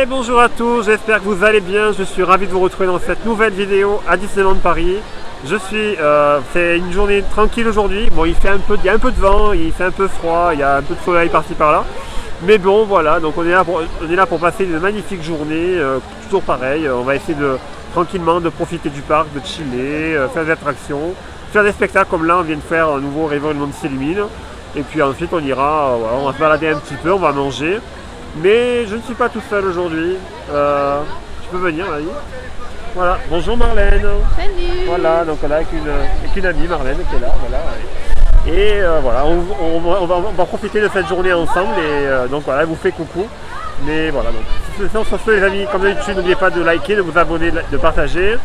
Bonjour à tous, j'espère que vous allez bien. Je suis ravi de vous retrouver dans cette nouvelle vidéo à Disneyland Paris. C'est une journée tranquille aujourd'hui. Bon, il y a un peu de vent, il fait un peu froid, il y a un peu de soleil par-ci par-là. Mais bon, voilà, donc on est là pour passer une magnifique journée, toujours pareil. On va essayer tranquillement de profiter du parc, de chiller, faire des attractions, faire des spectacles comme là on vient de faire un nouveau Rêveur le monde s'illumine. Et puis ensuite on ira, on va se balader un petit peu, on va manger. Mais je ne suis pas tout seul aujourd'hui. Tu peux venir, Marie. Voilà, bonjour Marlène. Salut. Voilà, donc on est avec une amie, Marlène, qui est là. Voilà. Et voilà, on va profiter de cette journée ensemble. Et donc voilà, elle vous fait coucou. Mais voilà, donc sur ce les amis, comme d'habitude, n'oubliez pas de liker, de vous abonner, de partager.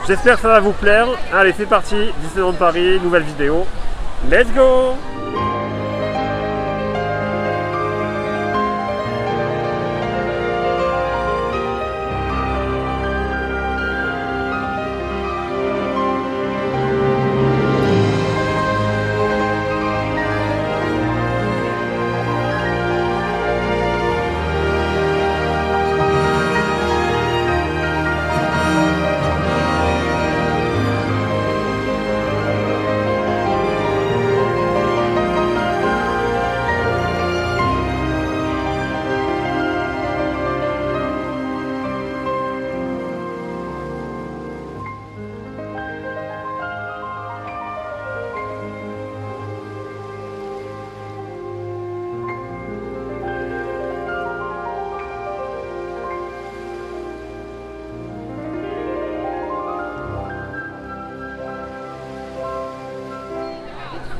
J'espère que ça va vous plaire. Allez, c'est parti, Disneyland Paris, nouvelle vidéo. Let's go!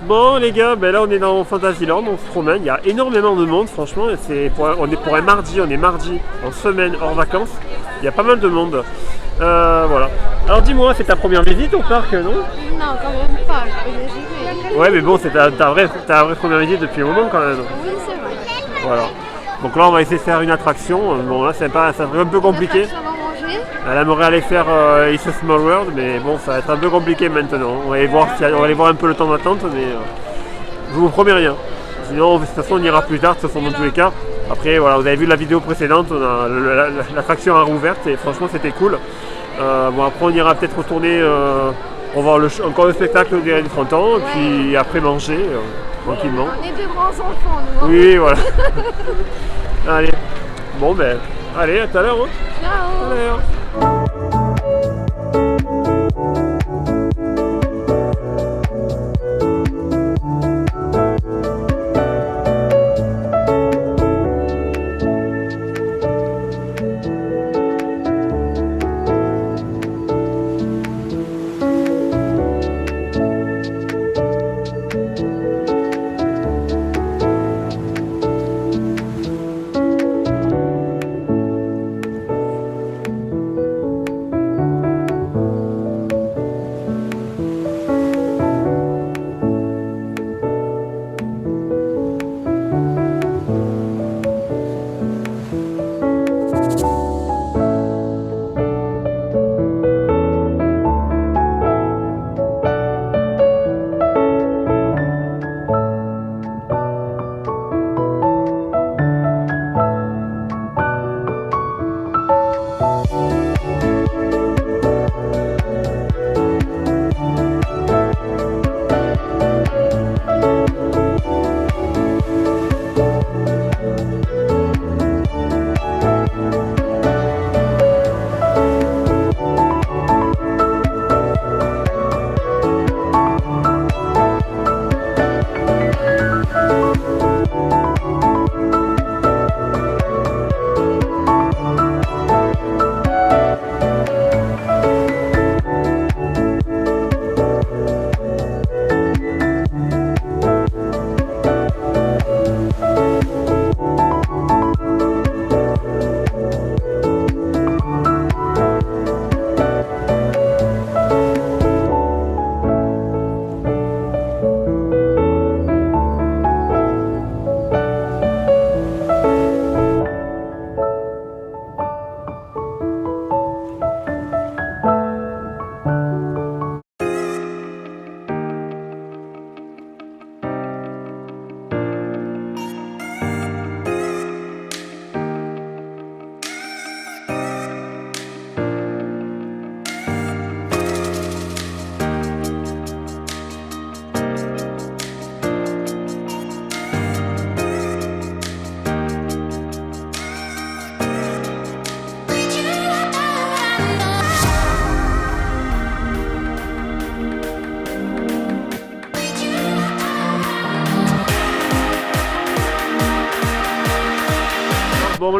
Bon les gars, ben là on est dans Fantasyland, on se promène, il y a énormément de monde franchement, on est pour un mardi, on est mardi en semaine hors vacances, il y a pas mal de monde. Voilà. Alors dis-moi, c'est ta première visite au parc, non? Non, quand même pas. J'y vais. Ouais mais bon, c'est ta vraie première visite depuis un moment quand même. Oui, c'est vrai. Voilà. Donc là on va essayer de faire une attraction, bon là c'est un peu compliqué. Ça va manger. Elle aimerait aller faire It's a Small World, mais bon, ça va être un peu compliqué maintenant. On va aller voir un peu le temps d'attente, mais je vous promets rien. Sinon, de toute façon, on ira plus tard, de toute façon, dans tous les cas. Après, voilà, vous avez vu la vidéo précédente, l'attraction a rouverte et franchement, c'était cool. Bon, après, on ira peut-être retourner, on va voir encore le spectacle des 30 ans, et puis après manger tranquillement. On est deux grands enfants, nous. Oui, voilà. Allez, bon, ben, allez, à tout à l'heure. Hein. Ciao. À l'heure.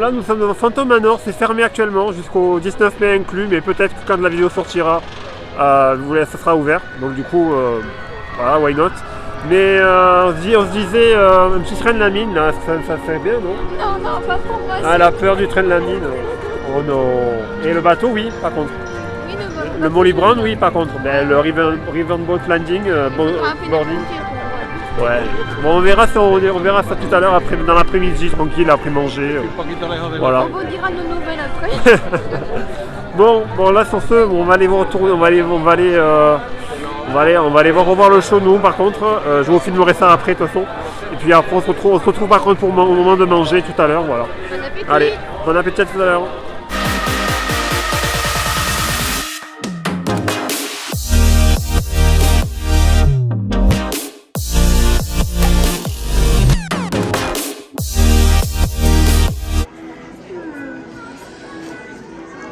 là nous sommes dans Phantom Manor, c'est fermé actuellement jusqu'au 19 mai inclus, mais peut-être que quand la vidéo sortira, ça sera ouvert. Donc du coup, voilà, why not. Mais on se disait, un petit train de la mine, là, ça fait bien, non? Non, pas pour moi. Ah, la peur du train de la mine. Oh non. Et le bateau, oui, par contre. Oui, Le Molly Brown, oui, par contre. Mais le Riverboat Landing, boarding. Ouais. Bon, on verra ça tout à l'heure, dans l'après-midi, tranquille, après manger. Voilà. On vous dira nos nouvelles après. Bon, là sur ce, on va aller retourner, on va aller revoir le show nous par contre. Je vous filmerai ça après de toute façon. Et puis après on se retrouve par contre au moment de manger tout à l'heure, voilà. Bon appétit. Allez, bon appétit à tout à l'heure.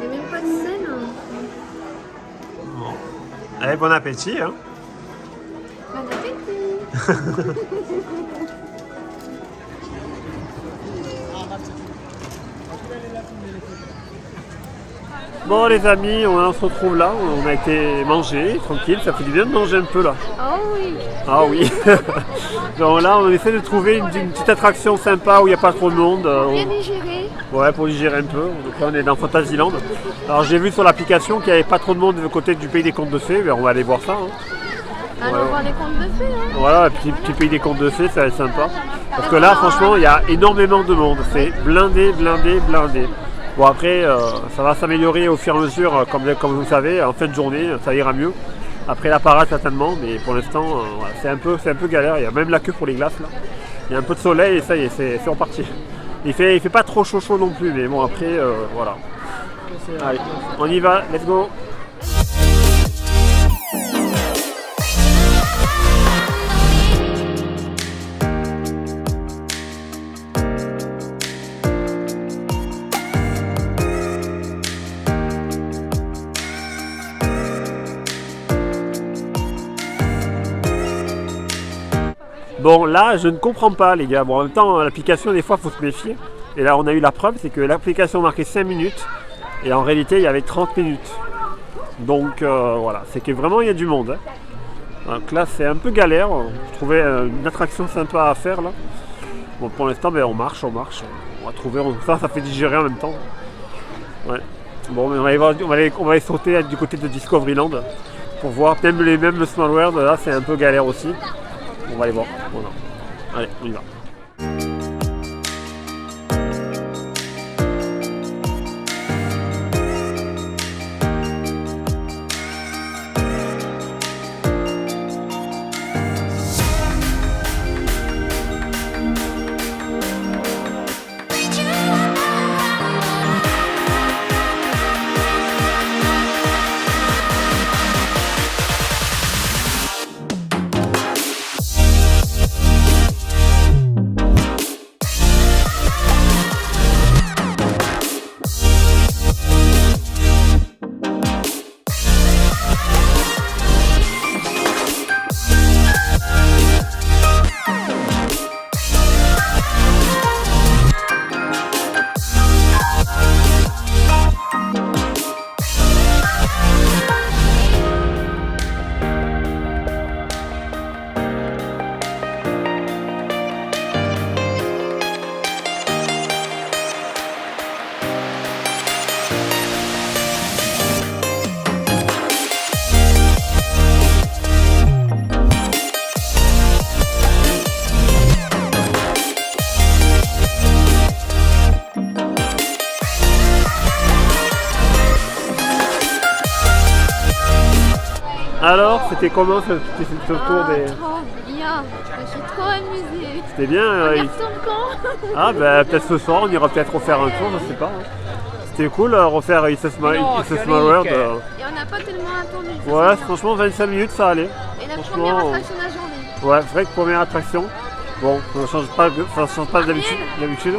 Il n'y a même pas de scène. Allez, bon appétit, hein. Bon appétit. Bon les amis, on se retrouve là, on a été manger, tranquille, ça fait du bien de manger un peu là. Oh oui. Ah oui. Donc là on essaie de trouver une petite attraction sympa où il n'y a pas trop de monde. Bien digéré. Ouais, pour digérer un peu. Donc là on est dans Fantasyland. Alors j'ai vu sur l'application qu'il n'y avait pas trop de monde du côté du pays des contes de fées, mais on va aller voir ça. Hein. Allons voir les contes de fées. Hein. Voilà, petit pays des contes de fées, ça va être sympa. Parce que là franchement il y a énormément de monde, c'est blindé. Bon après ça va s'améliorer au fur et à mesure, comme vous le savez, en fin de journée ça ira mieux. Après la parade certainement, mais pour l'instant voilà, c'est un peu galère, il y a même la queue pour les glaces là. Il y a un peu de soleil et ça y est, c'est reparti. Il fait pas trop chaud non plus, mais bon après voilà. Allez, on y va, let's go. Bon là je ne comprends pas les gars, bon en même temps l'application des fois il faut se méfier. Et là on a eu la preuve, c'est que l'application marquait 5 minutes et en réalité il y avait 30 minutes. Donc voilà, c'est que vraiment il y a du monde. Hein. Donc là c'est un peu galère, je trouvais une attraction sympa à faire là. Bon pour l'instant on marche. On va trouver, ça fait digérer en même temps. Ouais. Bon mais on va aller sauter du côté de Discoveryland pour voir, même le Small World là c'est un peu galère aussi. On va aller voir. Voilà. Allez, on y va. Alors, c'était comment ce tour des... Trop bien. Je suis trop amusée. C'était bien. On y retourne quand? Ah bah peut-être ce soir, on ira peut-être refaire un tour, je sais pas. Hein. C'était cool, refaire It's a Small World. Et on n'a pas tellement attendu. Ouais, franchement 25 minutes ça allait. Et la première attraction de la journée. Ouais, c'est vrai que première attraction. Bon, ça change pas d'habitude.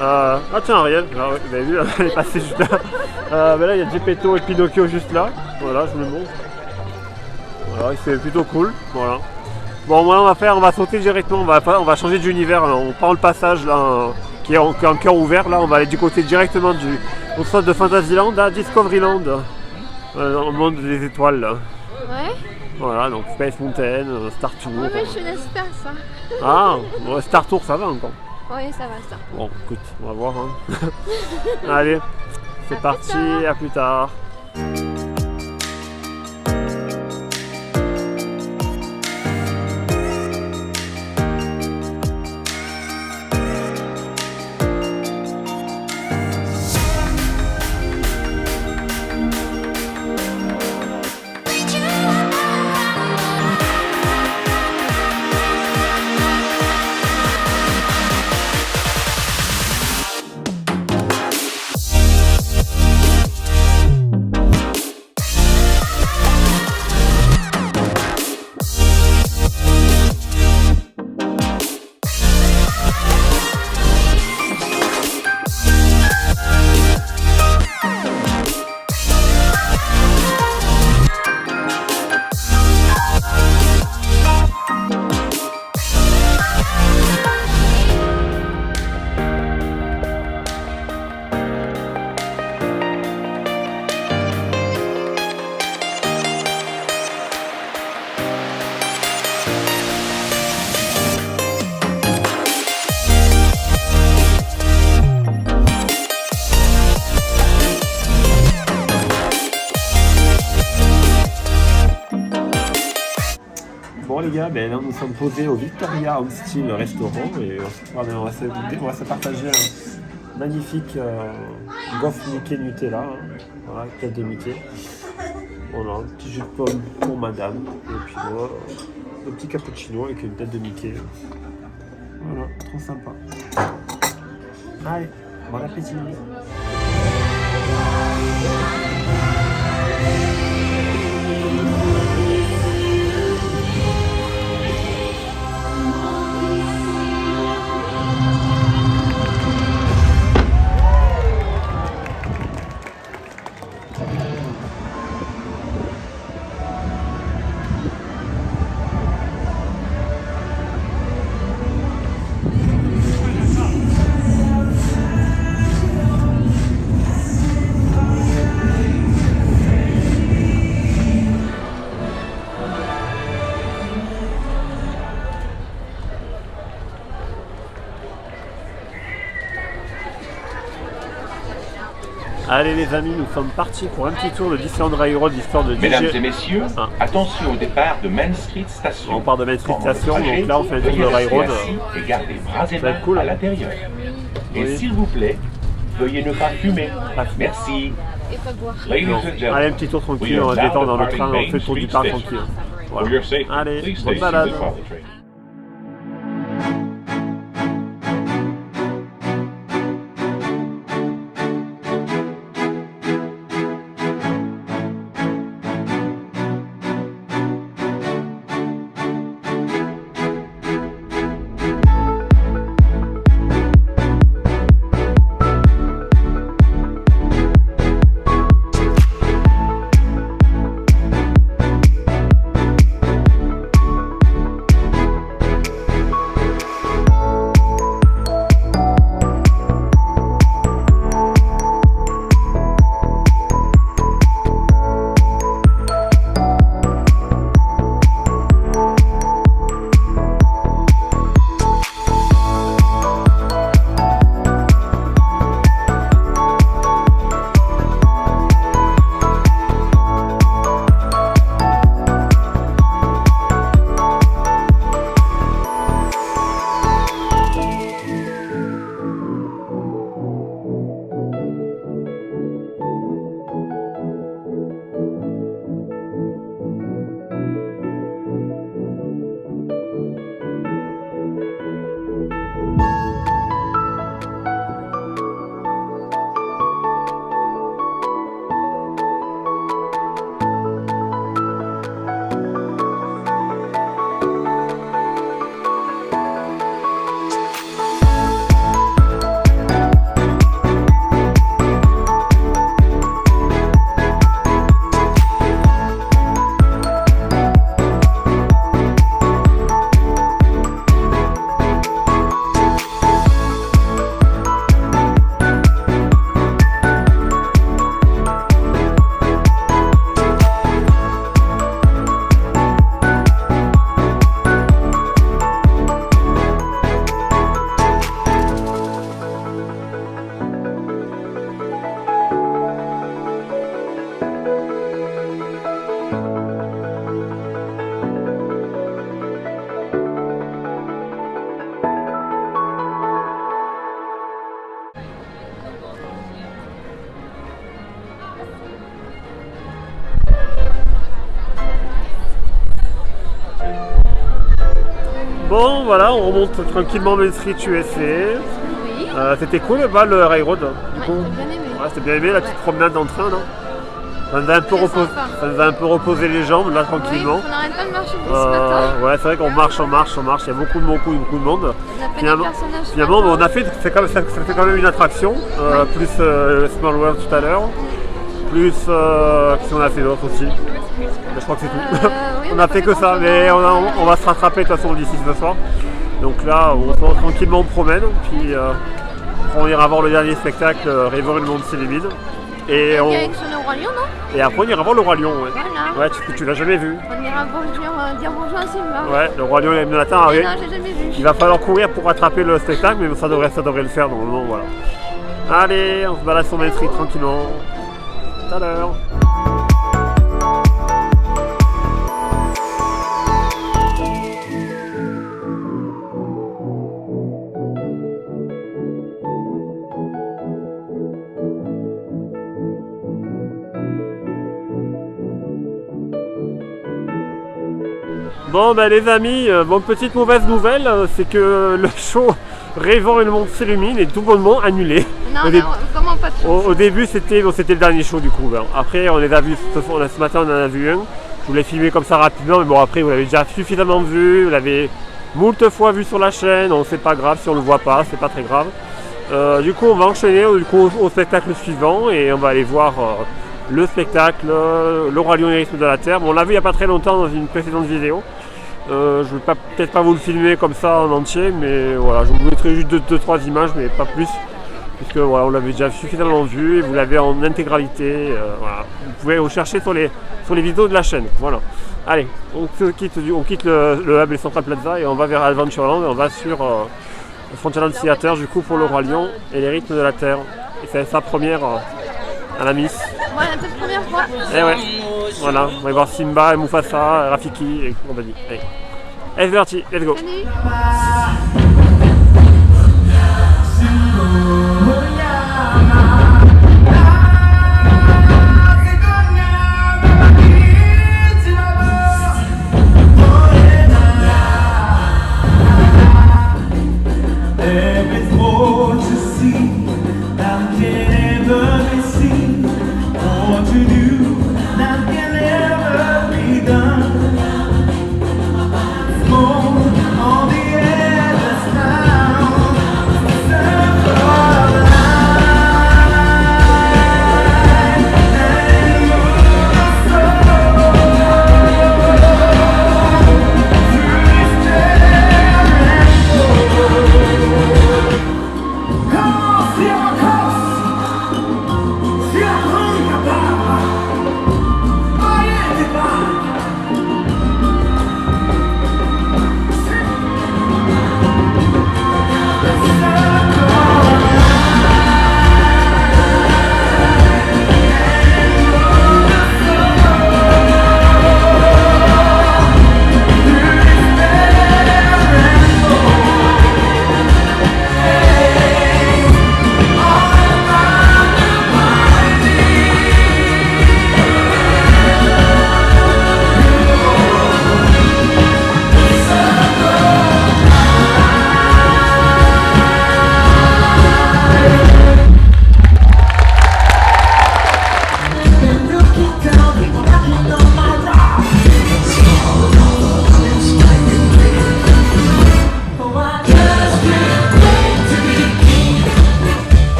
Ah tiens Ariel, alors, vous avez vu, elle est passée juste là. Ben là il y a Geppetto et Pinocchio juste là. Voilà, je vous le montre. Voilà, c'est plutôt cool. Voilà. Bon, moi on va sauter directement, on va changer d'univers. On prend le passage là, qui est en cœur ouvert. Là, on va aller du côté directement au centre de Fantasyland à Discoveryland, dans le monde des étoiles. Là. Ouais. Voilà, donc Space Mountain, Star Tour. Ouais, mais je l'espère ça. Ah, bon, Star Tour, ça va encore. Ouais, ça va ça. Bon, écoute, on va voir. Hein. Allez, c'est parti, à plus tard. Bon les gars, ben là nous sommes posés au Victoria Home Style restaurant et on va se partager un magnifique gaufre Mickey Nutella, hein. Voilà, tête de Mickey. Voilà, un petit jus de pomme pour madame et puis moi, un petit cappuccino avec une tête de Mickey. Voilà, trop sympa. Allez, bon appétit. Allez les amis, nous sommes partis pour un petit tour de Disneyland Railroad, histoire de Mesdames et messieurs, Ah. attention au départ de Main Street Station. On part de Main Street Pendant le Station, trajet, donc là on fait un tour de veuillez Railroad. rester assis et garder bras et Ça va être mains cool. à l'intérieur. Et Oui. s'il vous plaît, veuillez ne pas fumer. Pas fumer. Merci. Et pas boire. Ladies Non. and gentlemen, Allez, un petit tour tranquille, we on are va se now détendre dans le departing train, on Main fait le tour du Street parc Station. tranquille. For your Voilà. safety, Allez, please bonne stay balade. seated while the train. Bon voilà, on remonte tranquillement Main Street USA. Oui. C'était cool le railroad. Du Ouais, coup. j'ai bien aimé. Ouais, c'était bien aimé la petite promenade en train, non? Ça nous a un peu C'était sympa. ça nous a un peu reposé les jambes là Oui, tranquillement. on n'arrête pas de marcher depuis ce matin. Ouais, c'est vrai qu'on marche, il y a beaucoup de monde. On a pas Finalement, des personnages. ce finalement matin. on a fait, ça fait quand même une attraction, plus Small World tout à l'heure, plus qu'est-ce qu'on a fait d'autre aussi? Je crois que c'est tout. Oui, On a fait que ça, mais on va se rattraper de toute façon d'ici ce soir. Donc là, on se rend tranquillement, on promène, puis on ira voir le dernier spectacle, Rêver le monde s'illumine. Et, Il y a une sonne au Roi Lion, non? et après on ira voir le Roi Lion. Ouais, Voilà. ouais tu l'as jamais vu. On ira dire bonjour à Simba. Ouais, le Roi Lion il attend. Mais non, j'ai jamais vu. Il va falloir courir pour rattraper le spectacle, mais ça devrait le faire normalement. Voilà. Allez, on se balade sur Main Street tranquillement. Tout à l'heure. Bon ben les amis, petite mauvaise nouvelle, c'est que le show Rêvant et le monde s'illumine est tout bonnement annulé. Non, Au dé- non, vraiment pas de chance. Au début c'était le dernier show du coup. Ben, après on les a vus, ce matin on en a vu un. Je vous l'ai filmé comme ça rapidement, mais bon après vous l'avez déjà suffisamment vu, vous l'avez moult fois vu sur la chaîne, donc c'est pas grave si on le voit pas, c'est pas très grave. Du coup on va enchaîner au spectacle suivant et on va aller voir le spectacle, le Roi Lion et les rythmes de la Terre. Bon, on l'a vu il n'y a pas très longtemps dans une précédente vidéo. Je ne vais peut-être pas vous le filmer comme ça en entier, mais voilà, je vous mettrai juste 2-3 images, mais pas plus, puisque voilà, on l'avait déjà suffisamment vu et vous l'avez en intégralité. Voilà. Vous pouvez rechercher sur les vidéos de la chaîne. Voilà. Allez, on quitte le hub et Central Plaza et on va vers Adventureland et on va sur Frontierland Theater du coup pour le Roi Lion et les rythmes de la Terre. Et c'est sa première à la Miss. Voilà, toute première fois. Eh ouais, voilà, on va y voir Simba, Mufasa, Rafiki et compagnie. Allez, c'est parti, let's go. Salut. There is more to see than can ever be seen, more to do than can ever be done. More on the endless round, circle of life, and move the soul through this terror.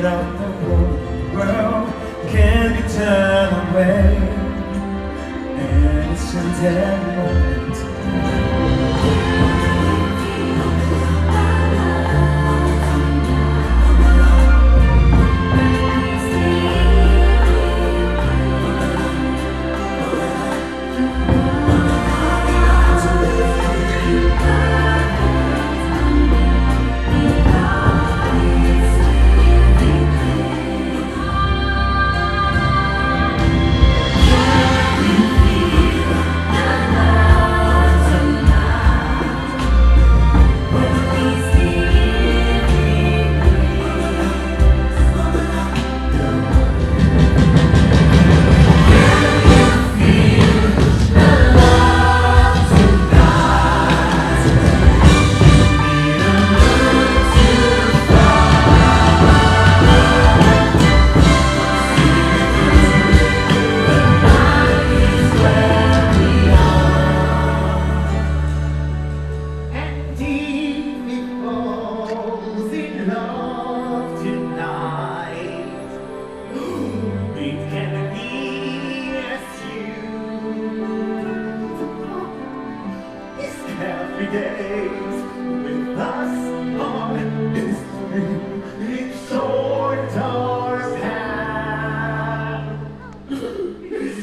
weight of the whole world can be turned away, and it's a dead moment. Happy days with us on this short our path is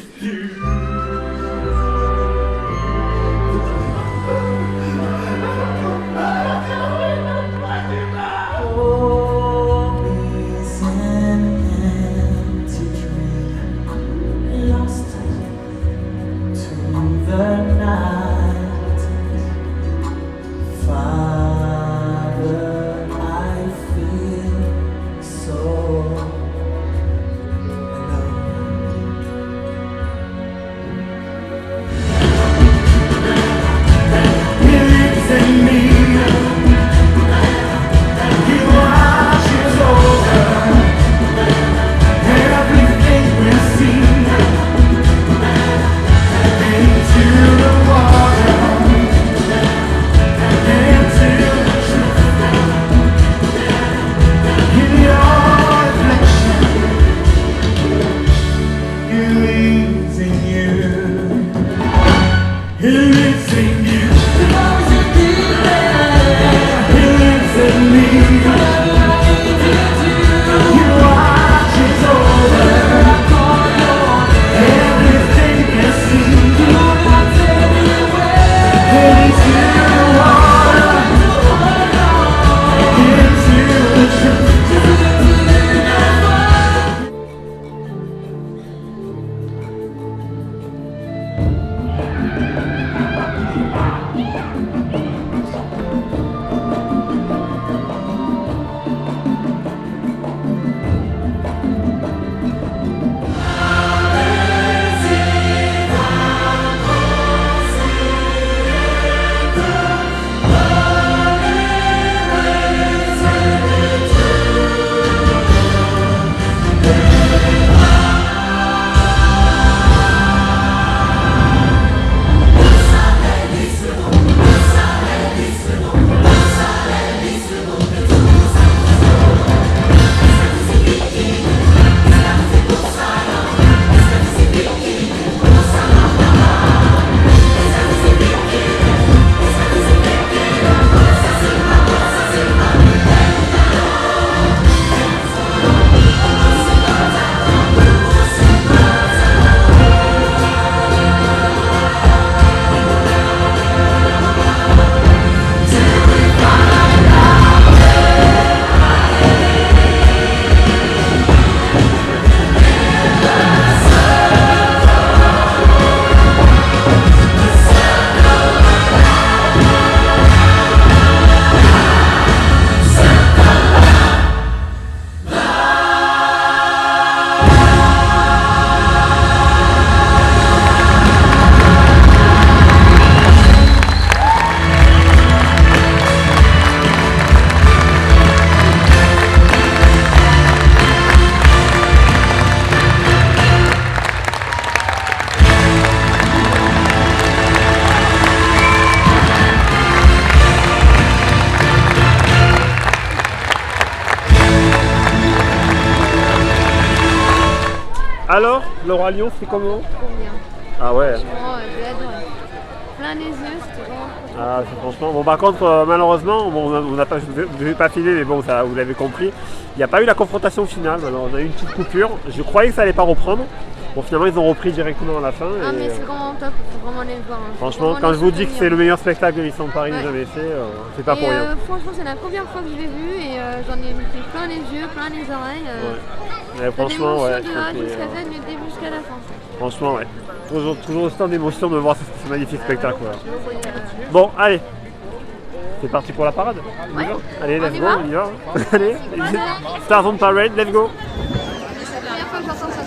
Alors, le Roi Lion, c'est comment? Trop bien. Ah ouais. Franchement, j'ai adoré. Plein les yeux, c'était vraiment trop bien. Ah, franchement. Bon, par contre, malheureusement, bon, on n'a pas, je vais pas filer, mais bon, ça, vous l'avez compris. Il n'y a pas eu la confrontation finale. Alors, on a eu une petite coupure. Je croyais que ça allait pas reprendre. Bon, finalement, ils ont repris directement à la fin. Ah, et, mais c'est vraiment top, il faut vraiment aller le voir. Hein. franchement, Faut quand vraiment je vous dis que soutenir. c'est le meilleur spectacle de Disneyland Paris Ouais. jamais fait, c'est pas pour rien. Franchement, c'est la première fois que je l'ai vu et j'en ai pris plein les yeux, plein les oreilles. Ouais. Mais T'as franchement, l'émotion ouais. de A c'était, jusqu'à Z, du début jusqu'à la fin. franchement, ouais. Toujours autant d'émotion de voir ce magnifique spectacle. Voilà. Euh, Bon, allez. C'est parti pour la parade. On y Ouais. va. Allez, On let's y go, va on y va. Allez, Voilà. Stars on Parade, let's go. C'est la première fois que j'entends ça.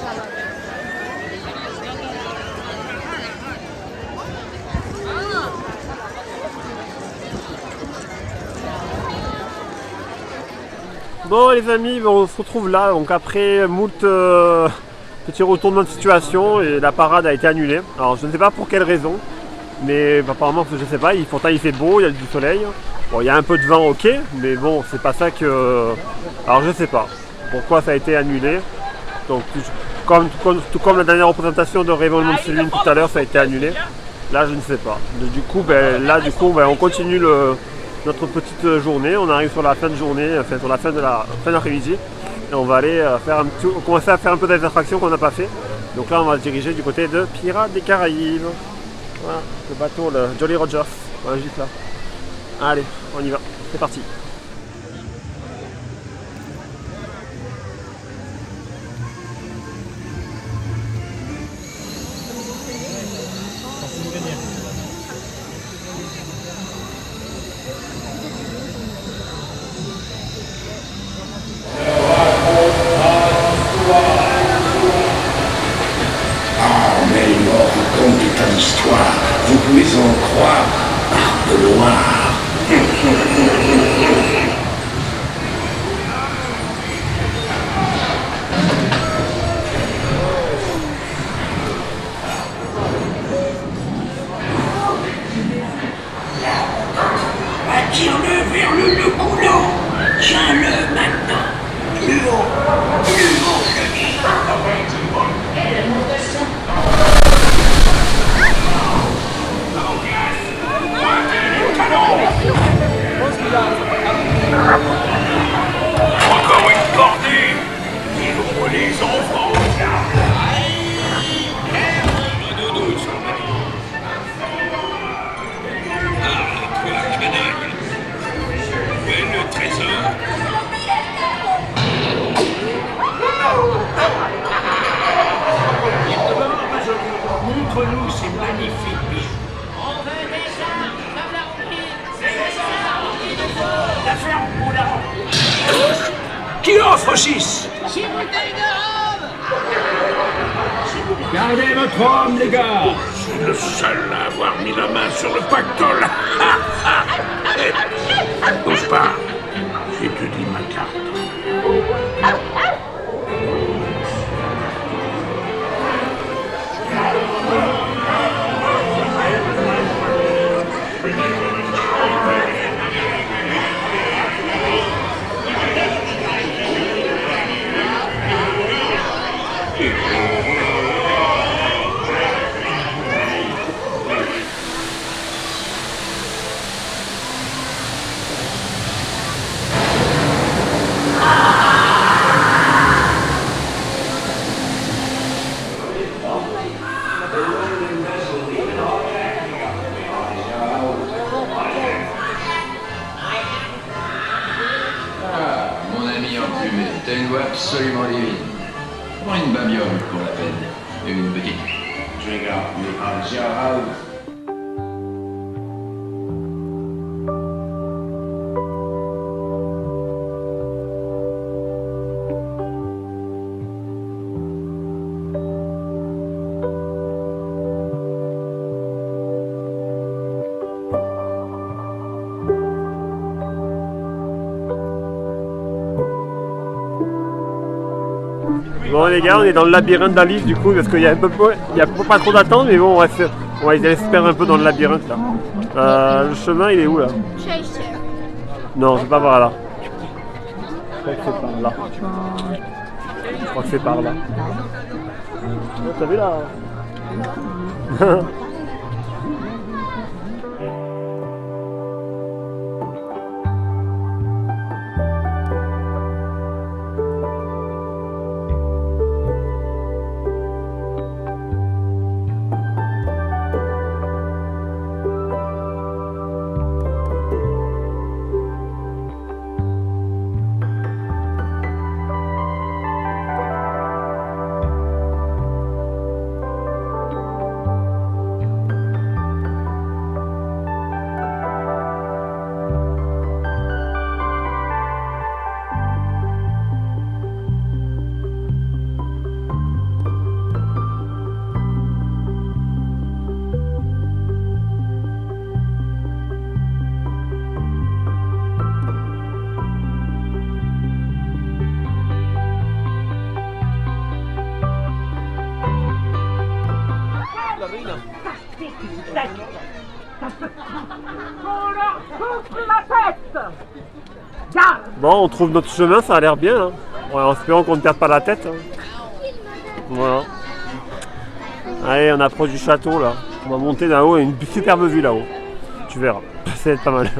Bon les amis, bon, on se retrouve là, donc après moult petits retournements de situation et la parade a été annulée. Alors je ne sais pas pour quelle raison, mais apparemment je ne sais pas, pourtant il fait beau, il y a du soleil. Bon, il y a un peu de vent, ok, mais bon, c'est pas ça que... Alors je ne sais pas pourquoi ça a été annulé. Donc tout comme la dernière représentation de Réveillon de Céline tout à l'heure, ça a été annulé. Là je ne sais pas. Du coup, on continue notre petite journée. On arrive sur la fin de journée, enfin sur la fin de l'après-midi. Et on va aller commencer à faire un peu des attractions qu'on n'a pas fait. Donc là on va se diriger du côté de Pirates des Caraïbes. Voilà, le bateau, le Jolly Rogers. Voilà, juste là. Allez, on y va. C'est parti. Mais il me raconte des tas d'histoires, vous pouvez en croire, Barbe Noire. Attire-le vers le nœud coulant, tiens-le maintenant, plus haut, je dis. Encore une cordée. Il ouvre les enfants. Doudou, son ami. Ah, toi, canaille. Où est le trésor? Montre-nous ces magnifiques bijoux. La ferme ou la remplie? Qui offre 6? 6 bouteilles de rhum. Gardez votre homme, les gars. Je suis le seul à avoir mis la main sur le pactole. Bouge pas. J'étudie ma carte. Mon ami emplumé, t'as une voix absolument divine. Prends une babiole pour la peine. Et une petite. Bon les gars, on est dans le labyrinthe d'Alice du coup parce qu'il y a pas trop d'attente, mais bon on va essayer de se perdre un peu dans le labyrinthe là. Le chemin il est où là? Non, c'est pas par là. Je crois que c'est par là. Je crois que c'est par là. Oh, t'as vu là? Bon, on trouve notre chemin, ça a l'air bien. Hein. Ouais, en espérant qu'on ne perde pas la tête. Hein. Voilà. Allez, on approche du château là. On va monter là-haut, il y a une superbe vue là-haut. Tu verras, ça va être pas mal.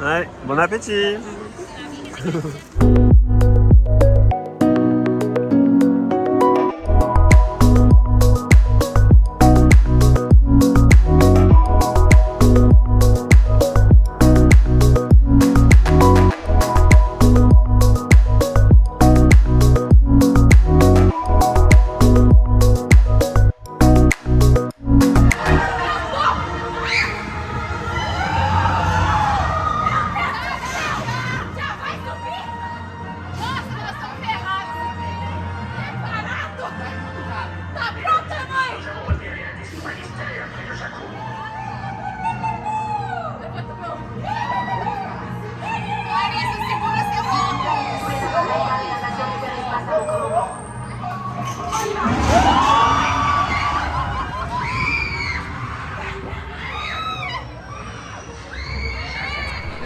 Ouais, bon appétit.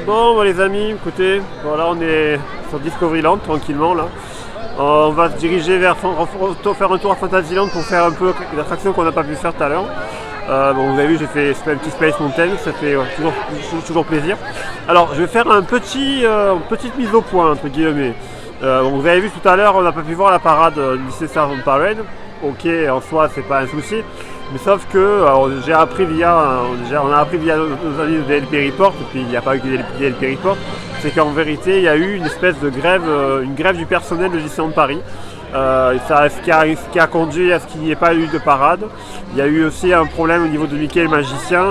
Bon les amis, écoutez, voilà on est sur Discoveryland tranquillement là. On va se diriger vers faire un tour à Fantasyland pour faire un peu l'attraction qu'on n'a pas pu faire tout à l'heure. Bon, vous avez vu, j'ai fait un petit Space Mountain, ça fait toujours plaisir. Alors je vais faire petite mise au point entre guillemets. Bon, vous avez vu tout à l'heure, on n'a pas pu voir la parade lycée Servant Parade. Ok, en soi c'est pas un souci. Mais sauf que on a appris via nos amis de DLP Report, et puis il n'y a pas eu que DLP Report, c'est qu'en vérité il y a eu une espèce de grève, du personnel de Disneyland Paris. Ce qui a conduit à ce qu'il n'y ait pas eu de parade. Il y a eu aussi un problème au niveau de Mickey le magicien,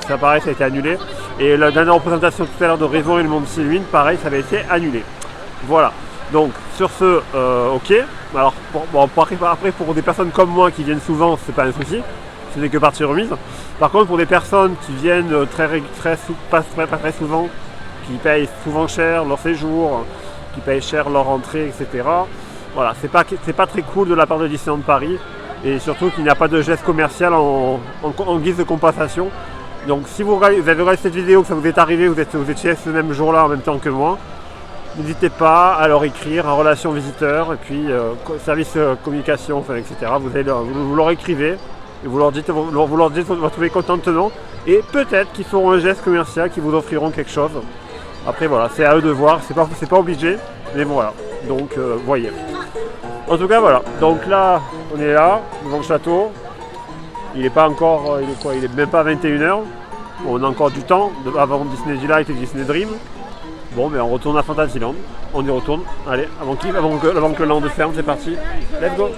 ça a été annulé. Et la dernière représentation tout à l'heure de Rêvons et le monde s'illumine, pareil, ça avait été annulé. Voilà. Donc Sur ce, ok. Alors après pour des personnes comme moi qui viennent souvent, c'est pas un souci. Ce n'est que partie remise. Par contre pour des personnes qui viennent pas très souvent, qui payent souvent cher leur séjour, qui payent cher leur entrée, etc. Voilà, c'est pas très cool de la part de Disneyland Paris. Et surtout qu'il n'y a pas de geste commercial en guise de compensation. Donc si vous avez regardé cette vidéo, que ça vous est arrivé, vous étiez ce même jour-là en même temps que moi, n'hésitez pas à leur écrire en relation visiteur et puis service communication, enfin, etc. Vous leur écrivez et vous leur dites vous trouvez contentement et peut-être qu'ils feront un geste commercial, qu'ils vous offriront quelque chose. Après voilà, c'est à eux de voir, c'est pas obligé, mais bon, voilà. Donc voyez. En tout cas voilà, donc là on est là, devant le château. Il est pas encore, il est même pas 21h. Bon, on a encore du temps avant Disney Delight et Disney Dream. Bon, mais on retourne à Fantasyland. On y retourne. Allez, avant que le land ferme, c'est parti. Let's go.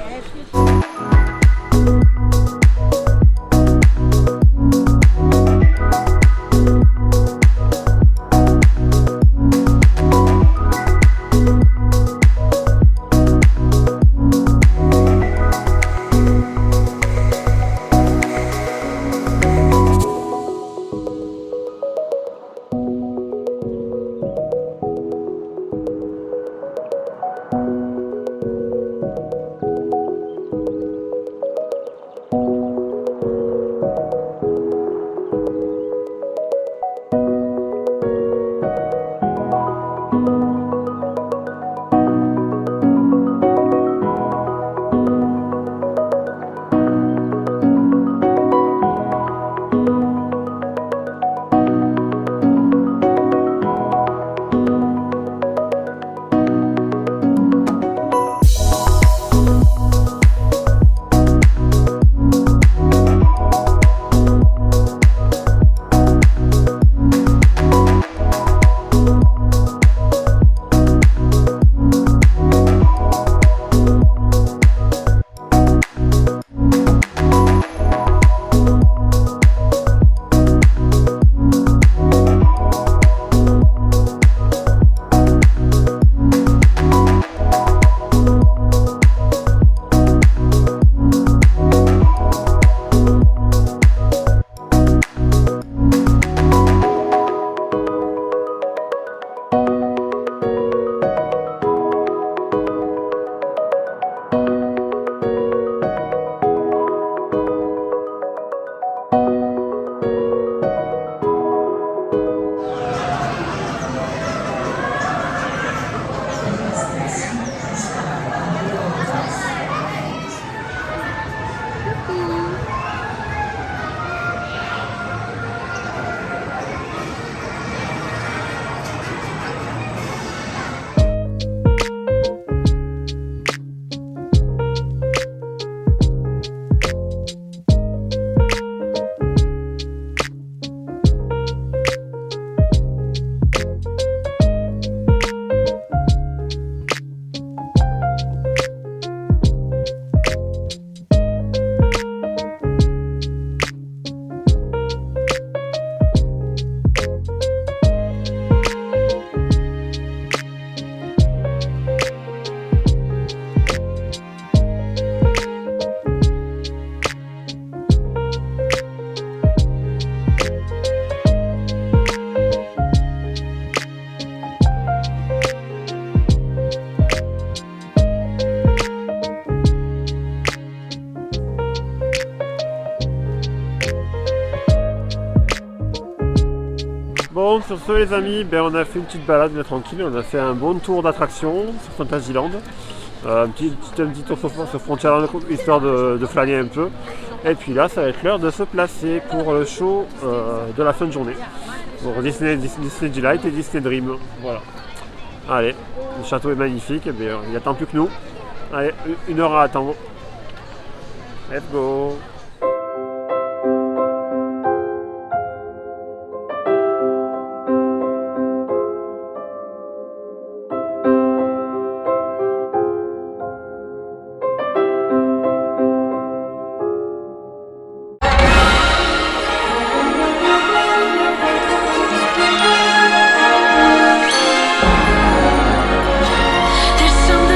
Bon, sur ce les amis, on a fait une petite balade bien tranquille, on a fait un bon tour d'attraction sur Fantasyland. Un petit tour sur Frontierland histoire de flâner un peu. Et puis là, ça va être l'heure de se placer pour le show de la fin de journée. Pour Disney Delight et Disney Dream. Voilà. Allez, le château est magnifique, il n'attend plus que nous. Allez, 1 heure à attendre. Let's go! There's something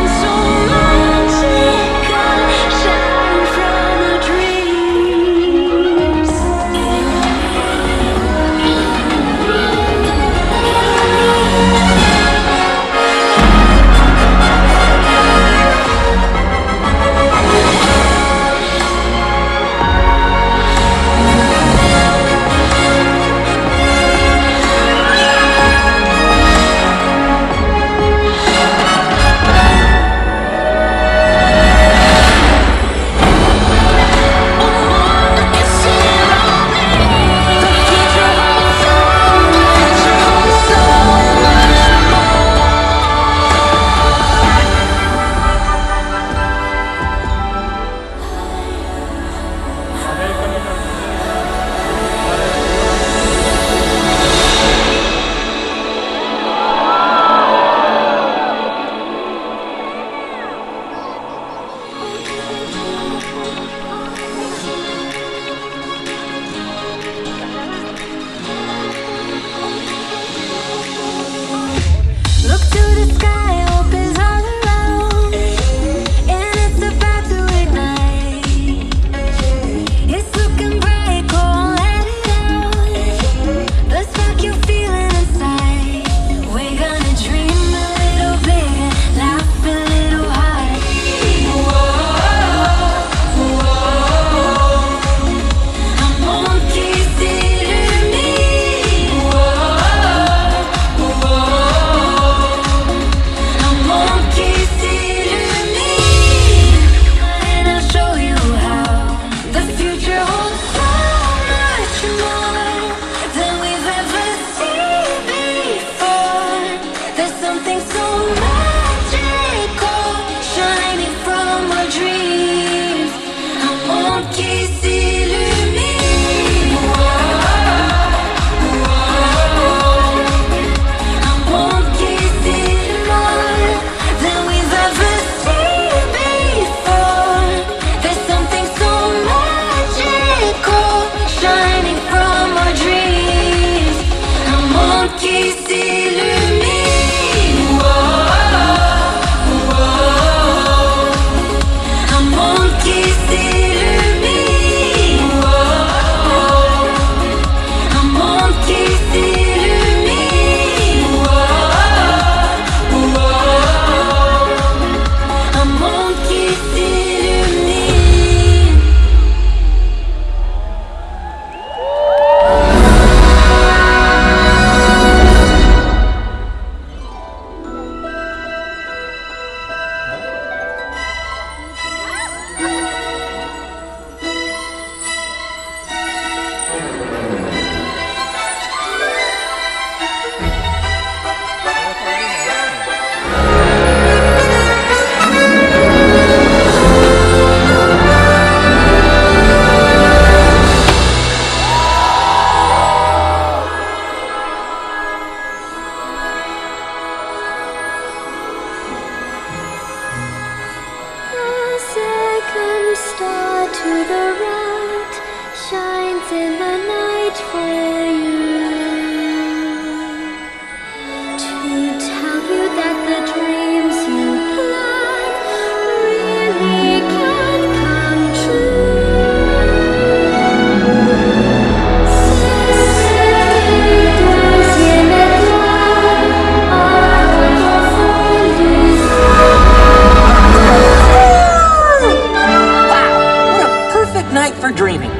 star to the right shines in the night for you, to tell you that the dreams you plan really can come true. Night for dreaming.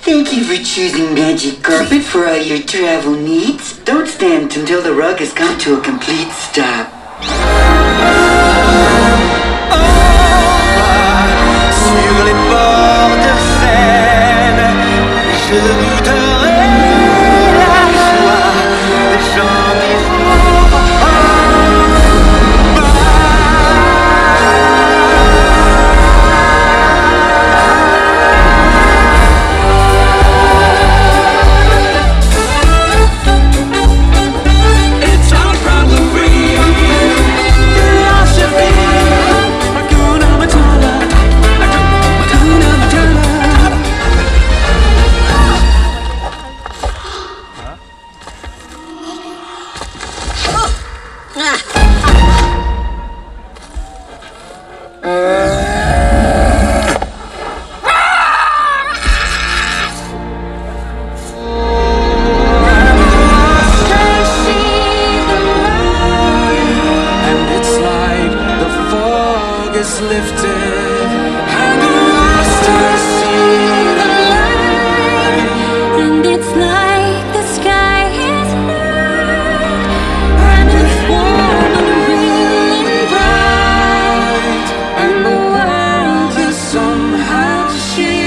Thank you for choosing Magic Carpet for all your travel needs. Don't stand until the rug has come to a complete stop. Sur les bords de Seine, je goûterai la joie des gens qui font It's our problem free. Philosophy. Hakuna Matata. Hakuna Matata. And it's like the fog is lifted, and the lost to see the light. And it's like the sky is blue, and it's warm and really bright, And the world is somehow shifted.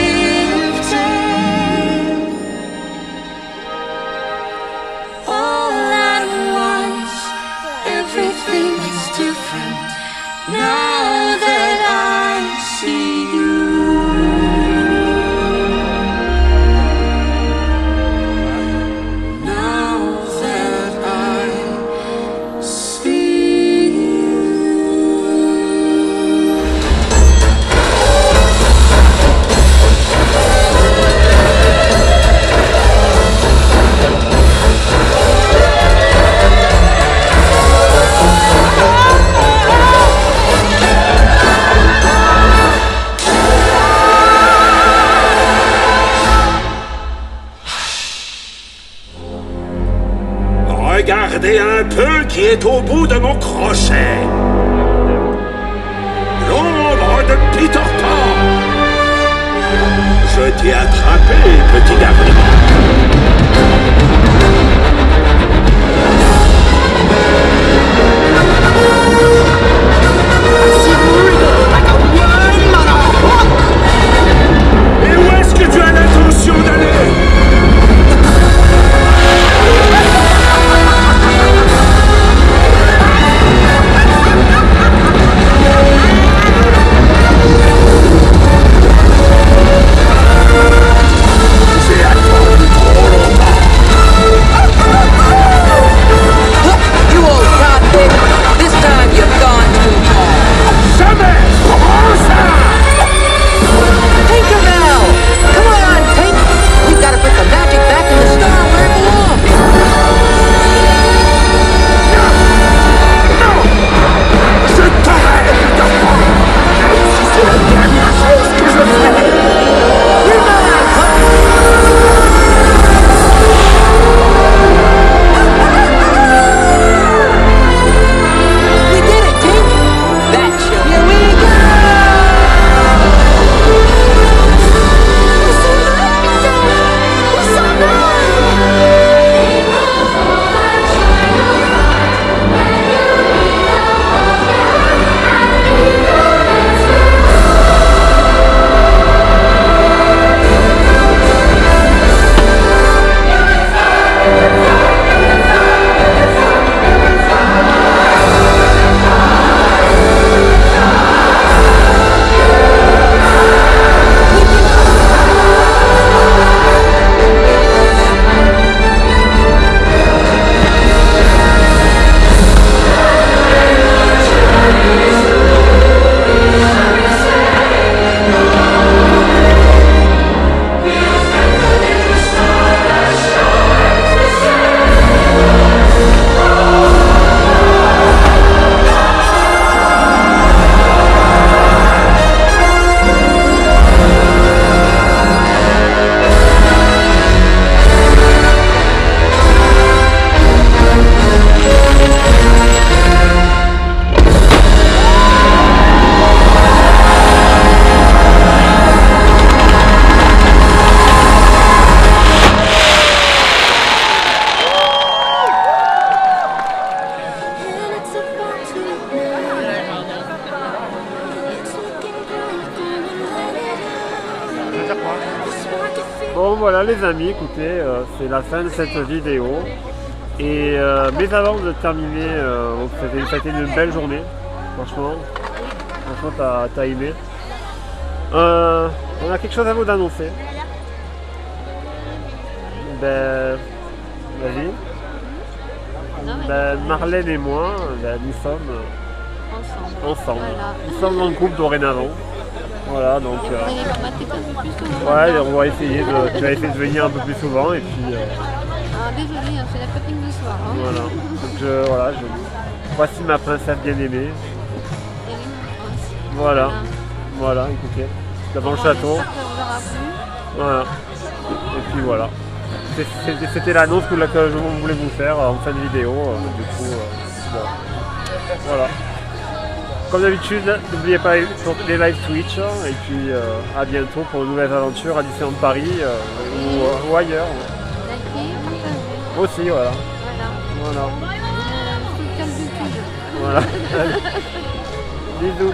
all at once. Everything is different now that I see you. Now that I see you. Regardez un peu qui est au bout de mon crochet. L'ombre de Peter Pan. Je t'ai attrapé, petit garçon. dire quoi? Bon voilà les amis, écoutez, c'est la fin de cette vidéo. Et mais avant de terminer, ça a été une belle journée, franchement t'as aimé. On a quelque chose à vous annoncer. Ben, vas-y. Ben, Marlène et moi, ben, nous sommes ensemble. Voilà. Nous sommes en couple dorénavant. Voilà, donc. Vous allez me mater un peu plus souvent. Ouais, on va essayer tu vas essayer de venir un peu plus souvent et puis. Ah, désolé, c'est la copine du soir. Hein. Voilà. Donc voici ma princesse bien-aimée. Et oui, mon prince. Voilà, écoutez. Devant le château. Ça vous aura plu. Voilà. Et puis voilà. C'était l'annonce que je voulais vous faire en fin de vidéo. Du coup, bon. Voilà. Comme d'habitude, n'oubliez pas les live Twitch. Et puis à bientôt pour de nouvelles aventures à Disneyland Paris ou ailleurs. Likez, partagez. Aussi, voilà. Voilà. Soutien de YouTube. Voilà. Bisous.